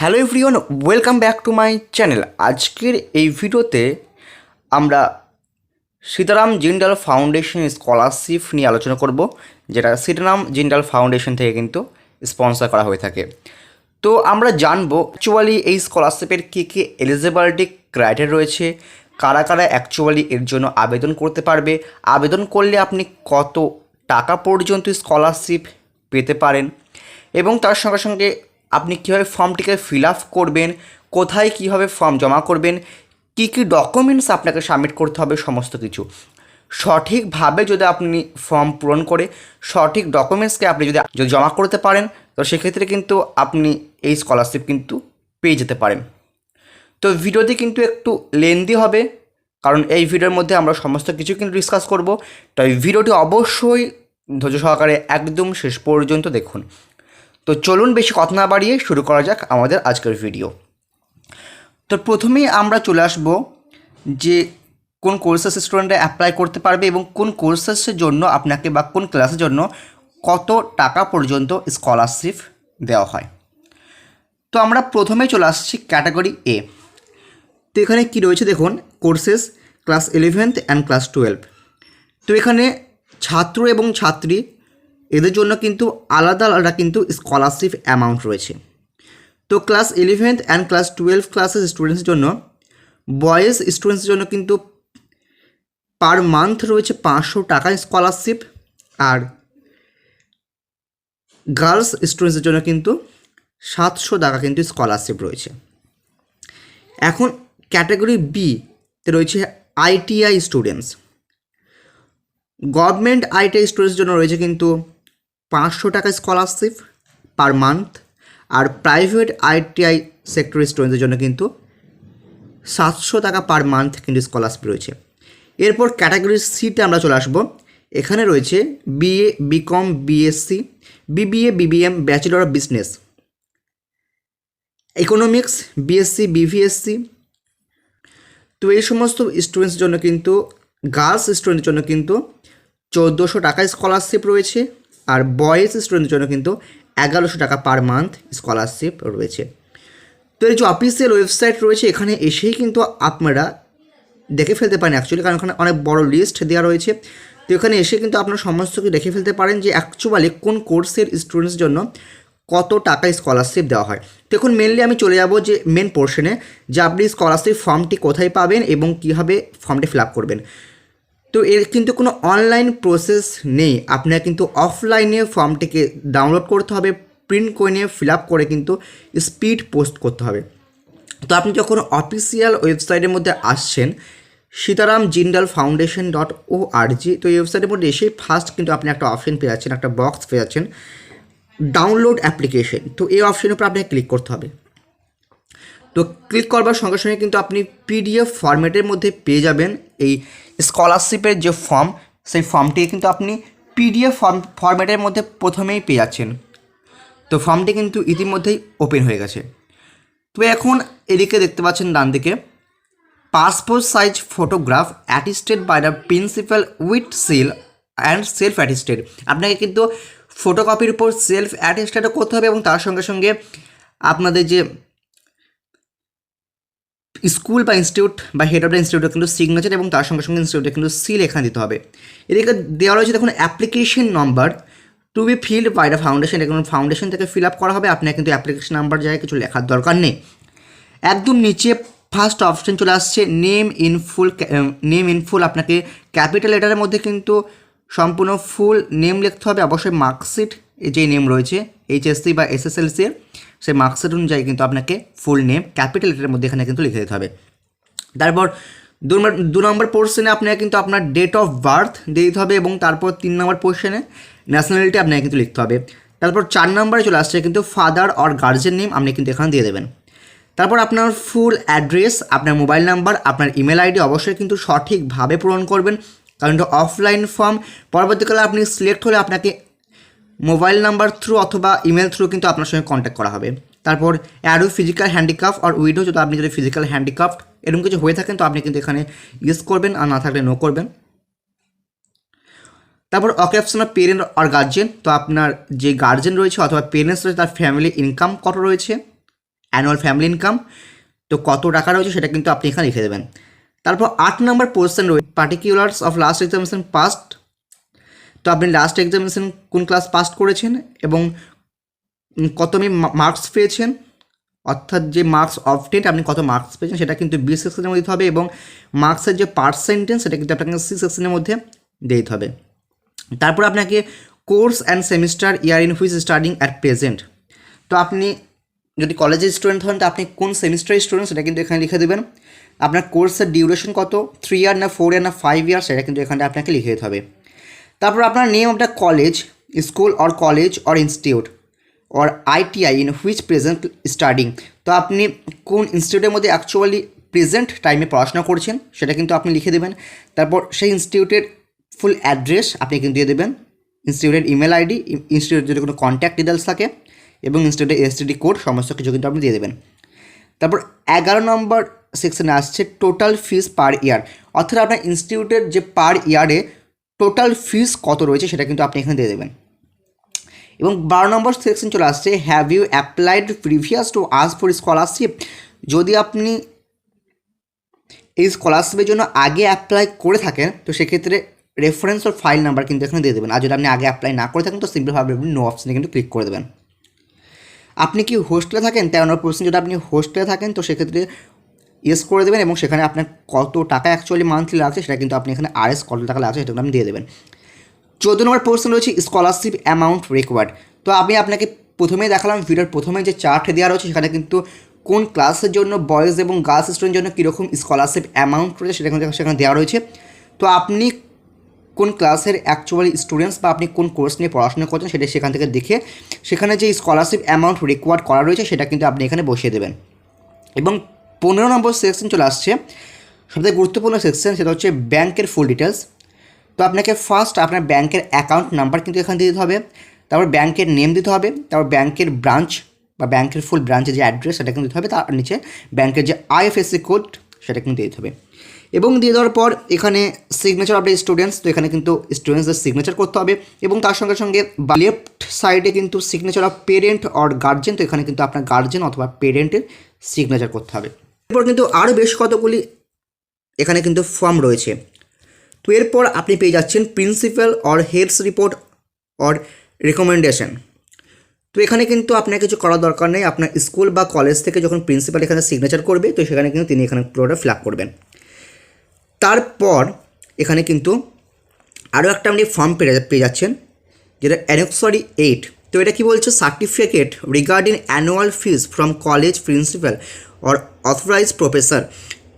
Hello everyone, welcome back to my channel. আজকের এই ভিডিওতে আমরা সীতারাম জিন্দাল ফাউন্ডেশন স্কলারশিপ নিয়ে আলোচনা করব, যেটা সীতারাম জিন্দাল ফাউন্ডেশন থেকে কিন্তু স্পন্সর করা হয়ে থাকে। তো আমরা জানবো অ্যাকচুয়ালি এই স্কলারশিপের কী কী এলিজিবিলিটি ক্রাইটেরিয়া রয়েছে, কারা কারা অ্যাকচুয়ালি এর জন্য আবেদন করতে পারবে, আবেদন করলে আপনি কত টাকা পর্যন্ত স্কলারশিপ পেতে পারেন, এবং তার সঙ্গে সঙ্গে আপনি কীভাবে ফর্মটিকে ফিল আপ করবেন, কোথায় কীভাবে ফর্ম জমা করবেন, কী কী ডকুমেন্টস আপনাকে সাবমিট করতে হবে, সমস্ত কিছু সঠিকভাবে যদি আপনি ফর্ম পূরণ করে সঠিক ডকুমেন্টসকে আপনি যদি জমা করতে পারেন, তো সেক্ষেত্রে কিন্তু আপনি এই স্কলারশিপ কিন্তু পেয়ে যেতে পারেন। তো ভিডিওটি কিন্তু একটু লেন্দি হবে, কারণ এই ভিডিওর মধ্যে আমরা সমস্ত কিছু কিন্তু ডিসকাস করব। তো এই ভিডিওটি অবশ্যই ধৈর্য সহকারে একদম শেষ পর্যন্ত দেখুন। তো চলুন বেশি কথা না বাড়িয়ে শুরু করা যাক আমাদের আজকের ভিডিও। তো প্রথমেই আমরা চলে আসব যে কোন কোর্সেস স্টুডেন্টরা অ্যাপ্লাই করতে পারবে এবং কোন কোর্সেসের জন্য আপনাকে বা কোন ক্লাসের জন্য কত টাকা পর্যন্ত স্কলারশিপ দেওয়া হয়। তো আমরা প্রথমে চলে আসছি ক্যাটাগরি এ। তো এখানে কী রয়েছে দেখুন, courses class 11th and class 12। তো এখানে ছাত্র এবং ছাত্রী এদের জন্য কিন্তু আলাদা আলাদা কিন্তু স্কলারশিপ অ্যামাউন্ট রয়েছে। তো ক্লাস 11th অ্যান্ড ক্লাস 12 ক্লাসের স্টুডেন্টসের জন্য, বয়েজ স্টুডেন্টসের জন্য কিন্তু পার মান্থ রয়েছে 500 টাকা স্কলারশিপ, আর গার্লস স্টুডেন্টসের জন্য কিন্তু 700 টাকা কিন্তু স্কলারশিপ রয়েছে। এখন ক্যাটাগরি বিতে রয়েছে আইটিআই স্টুডেন্টস। গভর্নমেন্ট আইটিআই স্টুডেন্টসের জন্য রয়েছে কিন্তু 500 টাকা স্কলারশিপ পার মান্থ, আর প্রাইভেট আইটিআই সেক্টর স্টুডেন্টদের জন্য কিন্তু 700 টাকা পার মান্থ কিন্তু স্কলারশিপ রয়েছে। এরপর ক্যাটাগরি সিতে আমরা চলে আসব। এখানে রয়েছে BA, BCom, BSc, BBA, BBM, bachelor of business, economics, BSc, BVSc. তো এই সমস্ত স্টুডেন্টসের জন্য কিন্তু, গার্লস স্টুডেন্টের জন্য কিন্তু 1400 টাকা স্কলারশিপ রয়েছে, আর বয়েজ স্টুডেন্টের জন্য কিন্তু 1100 টাকা পার মান্থ স্কলারশিপ রয়েছে। তো এই যে অফিসিয়াল ওয়েবসাইট রয়েছে, এখানে এসেই কিন্তু আপনারা দেখে ফেলতে পারেন অ্যাকচুয়ালি, কারণ এখানে অনেক বড় লিস্ট দেওয়া রয়েছে। তো এখানে এসে কিন্তু আপনারা সমস্ত কিছু দেখে ফেলতে পারেন যে অ্যাকচুয়ালি কোন কোর্সের স্টুডেন্টসের জন্য কত টাকা স্কলারশিপ দেওয়া হয়। দেখুন, মেনলি আমি চলে যাব যে মেন পোর্শনে, যে আপনি স্কলারশিপ ফর্মটি কোথায় পাবেন এবং কীভাবে ফর্মটি ফিল আপ করবেন। তো এর কিন্তু কোনো অনলাইন প্রসেস নেই, আপনার কিন্তু অফলাইনে ফর্মটিকে ডাউনলোড করতে হবে, প্রিন্ট করে নিয়ে ফিল আপ করে কিন্তু স্পিড পোস্ট করতে হবে। তো আপনি যখন অফিসিয়াল ওয়েবসাইটের মধ্যে আসছেন, সীতারাম জিন্দাল ফাউন্ডেশন .org, তো এই ওয়েবসাইটের মধ্যে এসেই ফার্স্ট কিন্তু আপনি একটা অপশন পেয়ে যাচ্ছেন, একটা বক্স পেয়ে যাচ্ছেন, ডাউনলোড অ্যাপ্লিকেশন। তো এই অপশনের উপর আপনাকে ক্লিক করতে হবে। তো ক্লিক করবার সঙ্গে সঙ্গে কিন্তু আপনি পিডিএফ ফরম্যাটের মধ্যে পেয়ে যাবেন এই স্কলারশিপের যে ফর্ম, সেই ফর্মটি কিন্তু আপনি পিডিএফ ফরম্যাটের মধ্যে প্রথমেই পেয়ে যাচ্ছেন। তো ফর্মটি কিন্তু ইতিমধ্যেই ওপেন হয়ে গেছে। তো এখন এদিকে দেখতে পাচ্ছেন ডান দিকে, passport size photograph attested by the principal with seal and self attested. আপনাকে কিন্তু ফটোকপির উপর সেলফ অ্যাটিস্টেডও করতে হবে, এবং তার সঙ্গে সঙ্গে আপনাদের যে স্কুল বা ইনস্টিটিউট বা হেড অফ দ্য ইনস্টিটিউটের কিন্তু সিগনেচার, এবং তার সঙ্গে সঙ্গে ইনস্টিটিউটের কিন্তু সিল এখানে দিতে হবে। এদিকে দেওয়া রয়েছে দেখুন application number to be filled by the foundation. এখন ফাউন্ডেশন থেকে ফিল আপ করা হবে, আপনার কিন্তু অ্যাপ্লিকেশন নাম্বার জায়গায় কিছু লেখার দরকার নেই। একদম নিচে ফার্স্ট অপশন চলে আসছে name in full. Name in full আপনাকে ক্যাপিটাল লেটারের মধ্যে কিন্তু সম্পূর্ণ ফুল নেম লিখতে হবে। অবশ্যই মার্কশিট যেই নেম রয়েছে এইচএসসি বা এসএসএলসি এর, সেই মার্কশিট অনুযায়ী কিন্তু আপনাকে ফুল নেম ক্যাপিটাল লেটারের মধ্যে এখানে কিন্তু লিখে দিতে হবে। তারপর 2 নম্বর পোর্শনে আপনাকে কিন্তু আপনার ডেট অফ বার্থ দিয়ে দিতে হবে, এবং তারপর 3 নম্বর পোর্শনে ন্যাশনালিটি আপনাকে কিন্তু লিখতে হবে। তারপর 4 নম্বরে চলে আসছে কিন্তু ফাদার অর গার্জেন নেম আপনি কিন্তু এখানে দিয়ে দেবেন। তারপর আপনার ফুল অ্যাড্রেস, আপনার মোবাইল নাম্বার, আপনার ইমেল আইডি অবশ্যই কিন্তু সঠিকভাবে পূরণ করবেন, কারণ এটা অফলাইন ফর্ম। পরবর্তীকালে আপনি সিলেক্ট হলে আপনাকে মোবাইল নাম্বার থ্রু অথবা ইমেল থ্রু কিন্তু আপনার সঙ্গে কন্ট্যাক্ট করা হবে। তারপর অ্যাডো ফিজিক্যাল হ্যান্ডিক্রাফট আর উইডো, যদি আপনি যদি ফিজিক্যাল হ্যান্ডিক্রাফট এরকম কিছু হয়ে থাকেন তো আপনি কিন্তু এখানে ইউজ করবেন, আর না থাকলে নো করবেন। তারপর অকুপেশন অফ পেরেন্ট আর গার্জেন, তো আপনার যে গার্জেন রয়েছে অথবা পেরেন্টস রয়েছে তার ফ্যামিলি ইনকাম কত রয়েছে, অ্যানুয়াল ফ্যামিলি ইনকাম, তো কত টাকা রয়েছে সেটা কিন্তু আপনি এখানে লিখে দেবেন। তারপর 8 নম্বর পোর্শন রয়েছে particulars of last examination past, তো আপনি লাস্ট এক্সামিনেশন কোন ক্লাস পাস করেছেন এবং কত মার্কস পেয়েছেন, অর্থাৎ যে মার্কস অবটেন্ড আপনি কত মার্কস পেয়েছেন সেটা কিন্তু বি সেকশনের মধ্যে দিতে হবে, এবং মার্কসের যে পার্সেন্টেজ সেটা কিন্তু আপনাকে সি সেকশনের মধ্যে দিতে হবে। তারপর আপনাকে course and semester year in which studying at present, তো আপনি যদি কলেজের স্টুডেন্ট হন তো আপনি কোন সেমিস্টারের স্টুডেন্ট সেটা কিন্তু এখানে লিখে দেবেন। আপনার কোর্সের ডিউরেশন কত, 3 ইয়ার না 4 ইয়ার না 5 ইয়ার, সেটা কিন্তু এখানে আপনাকে লিখে দিতে হবে। তারপর আপনার name of the college, school or college or institute or ITI in which present studying, তো আপনি কোন ইনস্টিটিউটের মধ্যে অ্যাকচুয়ালি প্রেজেন্ট টাইমে পড়াশোনা করছেন সেটা কিন্তু আপনি লিখে দেবেন। তারপর সেই ইনস্টিটিউটের ফুল অ্যাড্রেস আপনি কিন্তু দিয়ে দেবেন, ইনস্টিটিউটের ইমেল আইডি, ইনস্টিটিউটের যদি কোনো কন্ট্যাক্ট ডিটেলস থাকে এবং ইনস্টিটিউটের এসটিডি কোড সমস্ত কিছু কিন্তু আপনি দিয়ে দেবেন। তারপর 11 নম্বর সেকশনে আসছে টোটাল ফিস পার ইয়ার, অর্থাৎ আপনার ইনস্টিটিউটের যে পার ইয়ারে টোটাল ফিস কত রয়েছে সেটা কিন্তু আপনি এখানে দিয়ে দেবেন। এবং 12 নম্বর সেকশন চলে আসছে have you applied previous to ask for scholarship, যদি আপনি এই স্কলারশিপের জন্য আগে অ্যাপ্লাই করে থাকেন তো সেক্ষেত্রে রেফারেন্স আর ফাইল নাম্বার কিন্তু এখানে দিয়ে দেবেন, আর যদি আপনি আগে অ্যাপ্লাই না করে থাকেন তো সিম্পলভাবে আপনি নো অপশানে কিন্তু ক্লিক করে দেবেন। আপনি কি হোস্টেলে থাকেন 13 নম্বর প্রশ্ন, যদি আপনি হোস্টেলে থাকেন তো সেক্ষেত্রে ইয়েস করে দেবেন এবং সেখানে আপনার কত টাকা অ্যাকচুয়ালি মান্থলি লাগছে সেটা কিন্তু আপনি এখানে আরএস কত টাকা লাগছে সেটা আপনি দিয়ে দেবেন। 14 নম্বর প্রশ্ন রয়েছে স্কলারশিপ অ্যামাউন্ট রিকোয়ার্ড, তো আমি আপনাকে প্রথমেই দেখালাম ভিডিওর প্রথমে যে চার্ট দেওয়া রয়েছে সেখানে কিন্তু কোন ক্লাসের জন্য বয়েজ এবং গার্লস স্টুডেন্টের জন্য কীরকম স্কলারশিপ অ্যামাউন্ট রয়েছে সেটা কিন্তু সেখানে দেওয়া রয়েছে। তো আপনি কোন ক্লাসের অ্যাকচুয়ালি স্টুডেন্টস বা আপনি কোন কোর্স নিয়ে পড়াশোনা করছেন সেটা সেখান থেকে দেখে সেখানে যে স্কলারশিপ অ্যামাউন্ট রিকোয়ার্ড করা রয়েছে সেটা কিন্তু আপনি এখানে বসিয়ে দেবেন। এবং 15 নম্বর সেকশন চলে আসছে সবথেকে গুরুত্বপূর্ণ সেকশন, সেটা হচ্ছে ব্যাংকের ফুল ডিটেলস। তো আপনাকে ফার্স্ট আপনার ব্যাংকের অ্যাকাউন্ট নাম্বার কিন্তু এখানে দিতে হবে, তারপর ব্যাংকের নেম দিতে হবে, তারপর ব্যাংকের ব্রাঞ্চ বা ব্যাংকের ফুল ব্রাঞ্চের যে অ্যাড্রেস সেটা কিন্তু দিতে হবে, তার নিচে ব্যাংকের যে আইএফএসসি কোড সেটা কিন্তু দিতে হবে। এবং দিয়ে দেওয়ার পর এখানে সিগনেচার অফ দ্য স্টুডেন্টস, তো এখানে কিন্তু স্টুডেন্টসদের সিগনেচার করতে হবে এবং তার সঙ্গে সঙ্গে লেফট সাইডে কিন্তু signature of parent or guardian, তো এখানে কিন্তু আপনার গার্জেন অথবা পেরেন্টের সিগনেচার করতে হবে। এরপর কিন্তু আরও বেশ কতগুলি এখানে কিন্তু ফর্ম রয়েছে। তো এরপর আপনি পেয়ে যাচ্ছেন principal or heads report or recommendation, তো এখানে কিন্তু আপনার কিছু করার দরকার নেই, আপনার স্কুল বা কলেজ থেকে যখন প্রিন্সিপাল এখানে সিগনেচার করবে তো সেখানে কিন্তু তিনি এখানে পুরোটা ফিল আপ করবেন। তারপর এখানে কিন্তু আরও একটা আপনি ফর্ম পেয়ে যাচ্ছেন যেটা অ্যানেক্সারি 8, তো এটা কি বলছে certificate regarding annual fees from college principal or authorise professor,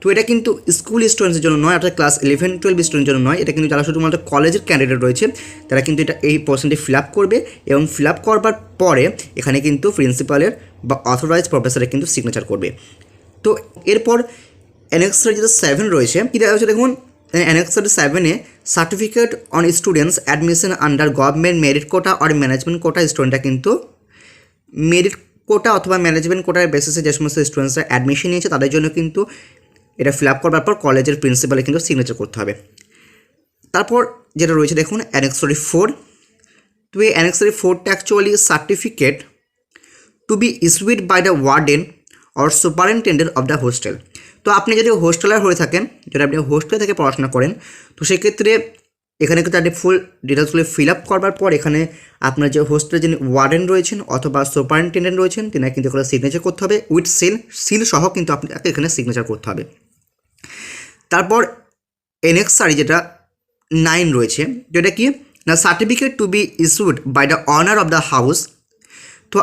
তো এটা কিন্তু স্কুল স্টুডেন্টসের জন্য নয়, অর্থাৎ ক্লাস 11-12 স্টুডেন্টের জন্য নয়, এটা কিন্তু যারা শুধুমাত্র কলেজের ক্যান্ডিডেট রয়েছে তারা কিন্তু এটা এই পোর্শনটি ফিল আপ করবে এবং ফিল আপ করবার পরে এখানে কিন্তু প্রিন্সিপালের বা অথরাইজ প্রফেসরের কিন্তু সিগনেচার করবে। তো এরপর অ্যানেক্সারি যেটা 7 রয়েছে কী দেওয়া হচ্ছে দেখুন, অ্যানেক্সারি 7-এ certificate on students admission under government merit quota আর ম্যানেজমেন্ট কোটা, স্টুডেন্টরা কিন্তু মেরিট কোটা অথবা ম্যানেজমেন্ট কোটার বেসিসে যে সমস্ত স্টুডেন্টসরা অ্যাডমিশন নিয়েছে তাদের জন্য কিন্তু এটা ফিল আপ করবার পর কলেজের প্রিন্সিপালে কিন্তু সিগনেচার করতে হবে। তারপর যেটা রয়েছে দেখুন অ্যানেক্সারি 4, তো এই অ্যানেক্সারি 4টা actually certificate to be issued by the warden or superintendent of the hostel, তো আপনি যদি হোস্টেলার হয়ে থাকেন, যদি আপনি হোস্টেল থেকে পড়াশোনা করেন তো সেক্ষেত্রে এখানে কিন্তু আপনি ফুল ডিটেলসগুলো ফিল আপ করবার পর এখানে আপনার যে হোস্টেলের যিনি ওয়ার্ডেন রয়েছেন অথবা সুপারিনটেন্ডেন্ট রয়েছেন তিনি কিন্তু এখানে সিগনেচার করতে হবে উইথ সিল সহ কিন্তু আপনাকে এখানে সিগনেচার করতে হবে। তারপর অ্যানেক্সারি যেটা 9 রয়েছে, যেটা কি না certificate to be issued by the honour of the house, তো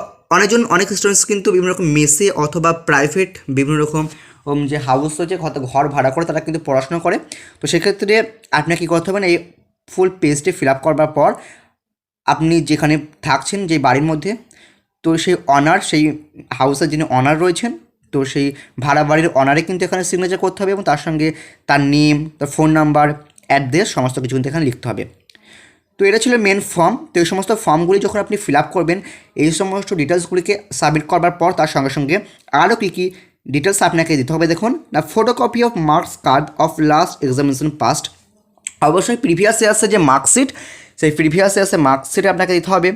অনেক স্টুডেন্টস কিন্তু বিভিন্ন রকম মেসে অথবা প্রাইভেট বিভিন্ন রকম যে হাউস রয়েছে ঘর ভাড়া করে তারা কিন্তু পড়াশোনা করে, তো সেক্ষেত্রে আপনাকে কী করতে হবে না এই ফুল পেজটি ফিল আপ করবার পর আপনি যেখানে থাকছেন যে বাড়ির মধ্যে তো সেই অনার সেই হাউসের যিনি অনার রয়েছেন তো সেই ভাড়া বাড়ির অনারে কিন্তু এখানে সিগনেচার করতে হবে এবং তার সঙ্গে তার নেম, তার ফোন নাম্বার, অ্যাড্রেস সমস্ত কিছু কিন্তু এখানে লিখতে হবে। তো এটা ছিল মেন ফর্ম। তো এই সমস্ত ফর্মগুলি যখন আপনি ফিল আপ করবেন এই সমস্ত ডিটেলসগুলিকে সাবমিট করবার পর তার সঙ্গে সঙ্গে আরও কী কী ডিটেলস আপনাকে দিতে হবে দেখুন না, photocopy of marks card of last examination past, অবশ্যই প্রিভিয়াস ইয়ার্সের যে মার্কশিট সেই প্রিভিয়াস ইয়ার্সের মার্কশিটে আপনাকে দিতে হবে।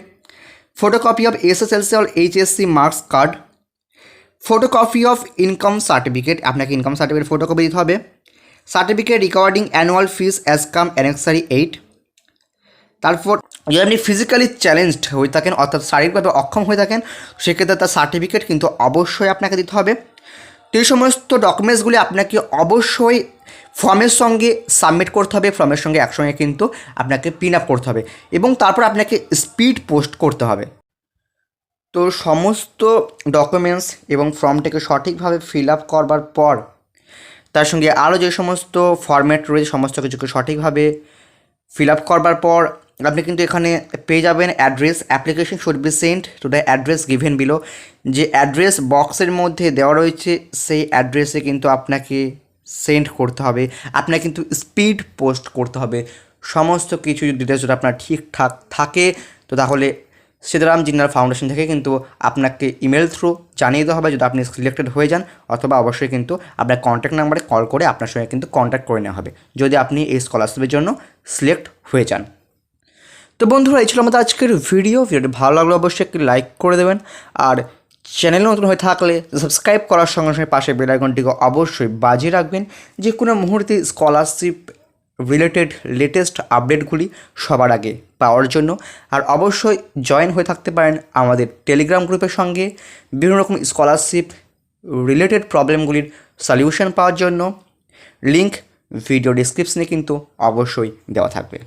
Photocopy of SSLC or HSC marks card, photocopy of income certificate, আপনাকে ইনকাম সার্টিফিকেট ফটোকপি দিতে হবে। সার্টিফিকেট রিগার্ডিং অ্যানুয়াল ফিস অ্যাজ কাম অ্যানেক্সারি 8। তারপর যদি আপনি ফিজিক্যালি চ্যালেঞ্জড হয়ে থাকেন, অর্থাৎ শারীরিকভাবে অক্ষম হয়ে থাকেন, সেক্ষেত্রে তার সার্টিফিকেট কিন্তু অবশ্যই আপনাকে দিতে হবে। তো এই সমস্ত ডকুমেন্টসগুলি আপনাকে অবশ্যই ফর্মের সঙ্গে সাবমিট করতে হবে, ফর্মের সঙ্গে একসঙ্গে কিন্তু আপনাকে পিন আপ করতে হবে এবং তারপর আপনাকে স্পিড পোস্ট করতে হবে। তো সমস্ত ডকুমেন্টস এবং ফর্মটাকে সঠিকভাবে ফিল আপ করবার পর তার সঙ্গে আরও যে সমস্ত ফরম্যাট রয়েছে সমস্ত কিছুকে সঠিকভাবে ফিল আপ করবার পর আপনি কিন্তু এখানে পেয়ে যাবেন address. Application should be sent to the address given below. যে অ্যাড্রেস বক্সের মধ্যে দেওয়া রয়েছে সেই অ্যাড্রেসে কিন্তু আপনাকে সেন্ড করতে হবে, আপনাকে কিন্তু স্পিড পোস্ট করতে হবে। সমস্ত কিছু ডিটেলস যদি আপনার ঠিকঠাক থাকে তো তাহলে সীতারাম জিন্দাল ফাউন্ডেশন থেকে কিন্তু আপনাকে ইমেল থ্রু জানিয়ে দেওয়া হবে যদি আপনি সিলেক্টেড হয়ে যান, অথবা অবশ্যই কিন্তু আপনার কন্ট্যাক্ট নাম্বারে কল করে আপনার সঙ্গে কিন্তু কন্ট্যাক্ট করে নেওয়া হবে যদি আপনি এই স্কলারশিপের জন্য সিলেক্ট হয়ে যান। তো বন্ধুরা, এই ছিল আমাদের আজকের ভিডিওটি ভালো লাগলে অবশ্যই একটি লাইক করে দেবেন, আর চ্যানেলে নতুন হয়ে থাকলে সাবস্ক্রাইব করার সঙ্গে সঙ্গে পাশে বেল আইকনটিকে অবশ্যই বাজিয়ে রাখবেন, যে কোনো মুহূর্তে স্কলারশিপ রিলেটেড লেটেস্ট আপডেটগুলি সবার আগে পাওয়ার জন্য। আর অবশ্যই জয়েন হয়ে থাকতে পারেন আমাদের টেলিগ্রাম গ্রুপের সঙ্গে বিভিন্ন রকম স্কলারশিপ রিলেটেড প্রবলেমগুলির সলিউশন পাওয়ার জন্য। লিঙ্ক ভিডিও ডিসক্রিপশনে কিন্তু অবশ্যই দেওয়া থাকবে।